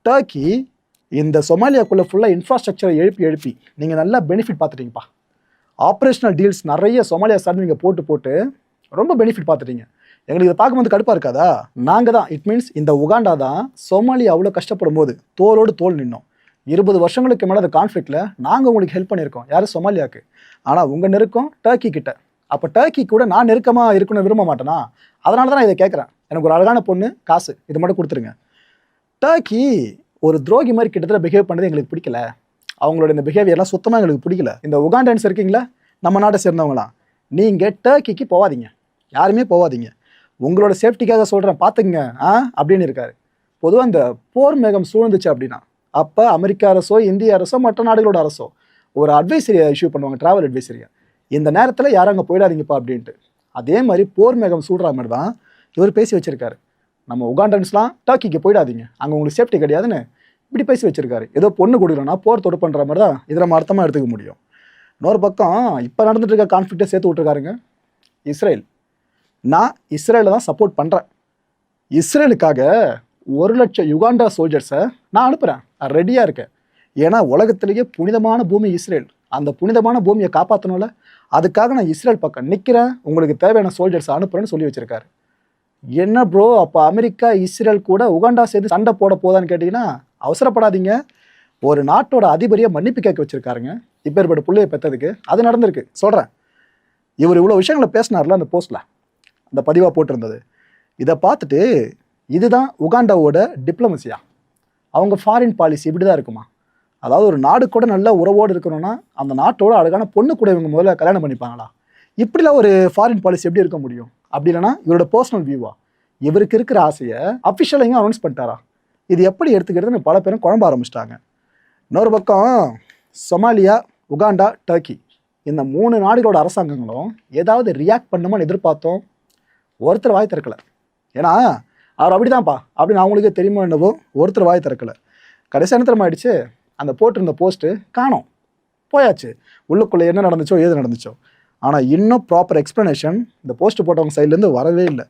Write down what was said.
Turkey இந்த சொமாலியாக்குள்ளே ஃபுல்லாக இன்ஃப்ராஸ்ட்ரக்சரை எழுப்பி நீங்கள் நல்லா பெனிஃபிட் பார்த்துட்டீங்கப்பா. ஆப்ரேஷனல் டீல்ஸ் நிறைய சொமாலியா சார்ந்து நீங்கள் போட்டு ரொம்ப பெனிஃபிட் பார்த்துட்டீங்க. எங்களுக்கு இதை பார்க்கும்போது கடுப்பாக இருக்காதா? நாங்கள் தான், இட் மீன்ஸ் இந்த உகாண்டா தான் சொமாலியா அவ்வளோ கஷ்டப்படும் போது தோளோடு தோல் நின்னோம். 20 வருஷங்களுக்கு மேலே அந்த கான்ஃப்ளிக்டில் நாங்கள் உங்களுக்கு ஹெல்ப் பண்ணியிருக்கோம். யார்? சொமாலியாவுக்கு. ஆனால் உங்கள் நெருக்கம் டர்க்கி கிட்ட. அப்போ டர்க்கி கூட நான் நெருக்கமாக இருக்கணும்னு விரும்ப மாட்டேனா? அதனால தான் நான் இதை கேட்குறேன். எனக்கு ஒரு அழகான பொண்ணு, காசு, இது மட்டும் கொடுத்துருங்க. டர்க்கி ஒரு துரோகி மாதிரி கிட்டத்தட்ட பிஹேவ் பண்ணது எங்களுக்கு பிடிக்கல. அவங்களோட இந்த பிஹேவியர்லாம் சுத்தமாக எங்களுக்கு பிடிக்கல. இந்த உகாண்டன்ஸ் இருக்கீங்களா, நம்ம நாட்டை சேர்ந்தவங்களாம், நீங்கள் டர்க்கிக்கு போகாதீங்க, யாருமே போகாதீங்க. உங்களோட சேஃப்டிக்காக சொல்கிறேன், பார்த்துக்குங்க அப்படின்னு இருக்காரு. பொதுவாக இந்த போர் மேகம் சூழ்ந்துச்சு அப்படின்னா அப்போ அமெரிக்க அரசோ இந்திய அரசோ மற்ற நாடுகளோட அரசோ ஒரு அட்வைசரியை இஷ்யூ பண்ணுவாங்க, ட்ராவல் அட்வைசரியை. இந்த நேரத்தில் யாரும் அங்கே போயிடாதீங்கப்பா அப்படின்ட்டு. அதே மாதிரி போர் மேகம் சூடுற மாதிரி தான் இவர் பேசி வச்சிருக்காரு. நம்ம உகாண்டன்ஸ்லாம் டர்க்கிக்கு போயிடாதீங்க, அங்கே உங்களுக்கு சேஃப்டி கிடையாதுன்னு இப்படி பேசி வச்சிருக்காரு. ஏதோ பொண்ணு கொடுக்கலன்னா போர் தொடு பண்ணுற மாதிரி தான் இதில் நம்ம அர்த்தமாக எடுத்துக்க முடியும். இன்னொரு பக்கம் இப்போ நடந்துட்டு இருக்க கான்ஃப்ளிக்டை சேர்த்து விட்டுருக்காருங்க இஸ்ரேல். நான் இஸ்ரேலை தான் சப்போர்ட் பண்ணுறேன். இஸ்ரேலுக்காக 1,00,000 யுகாண்டா சோல்ஜர்ஸை நான் அனுப்புகிறேன், ரெடியாக இருக்கேன். ஏன்னா உலகத்திலேயே புனிதமான பூமி இஸ்ரேல். அந்த புனிதமான பூமியை காப்பாற்றணும்ல, அதுக்காக நான் இஸ்ரேல் பக்கம் நிற்கிறேன், உங்களுக்கு தேவையான சோல்ஜர்ஸை அனுப்புகிறேன்னு சொல்லி வச்சுருக்காரு. என்ன ப்ரோ, அப்போ அமெரிக்கா இஸ்ரேல் கூட உகாண்டா சேர்ந்து சண்டை போட போதான்னு கேட்டிங்கன்னா அவசரப்படாதீங்க. ஒரு நாட்டோட அதிபரியை மன்னிப்பு கேட்க வச்சுருக்காருங்க இப்பேற்பட்ட பிள்ளையை பெற்றதுக்கு. அது நடந்திருக்கு, சொல்கிறேன். இவர் இவ்வளோ விஷயங்களை பேசினார்ல அந்த போஸ்ட்டில், அந்த பதிவாக போட்டிருந்தது. இதை பார்த்துட்டு இதுதான் உகாண்டாவோட டிப்ளமசியா, அவங்க ஃபாரின் பாலிசி இப்படி தான் இருக்குமா? அதாவது ஒரு நாடு கூட நல்ல உறவோடு இருக்கணும்னா அந்த நாட்டோட அழகான பொண்ணு கூட இவங்க முதல்ல கல்யாணம் பண்ணிப்பாங்களா? இப்படிலாம் ஒரு ஃபாரின் பாலிசி எப்படி இருக்க முடியும்? அப்படி இல்லைனா இவரோட பர்சனல் வியூவா? இவருக்கு இருக்கிற ஆசையை அஃபிஷியலாக எங்கே அனௌன்ஸ் பண்ணிட்டாரா? இது எப்படி எடுத்துக்கிறதுன்னு பல பேரும் குழம்ப ஆரம்பிச்சிட்டாங்க. இன்னொரு பக்கம் சொமாலியா, உகாண்டா, டர்க்கி இந்த 3 நாடுகளோட அரசாங்கங்களும் ஏதாவது ரியாக்ட் பண்ணுமான்னு எதிர்பார்த்தோம். ஒருத்தர் வாய் திறக்கலை. ஏன்னா அவர் அப்படிதான்ப்பா அப்படின்னு அவங்களுக்கே தெரியுமோ என்னவோ, ஒருத்தர் வாய் திறக்கலை. கடைசி நேரத்தில் ஆயிடுச்சு, அந்த போட்டிருந்த போஸ்ட்டு காணோம், போயாச்சு. உள்ளுக்குள்ளே என்ன நடந்துச்சோ ஏது நடந்துச்சோ. ஆனால் இன்னும் ப்ராப்பர் எக்ஸ்ப்ளனேஷன் இந்த போஸ்ட் போட்டவங்க சைட்லேருந்து வரவே இல்லை.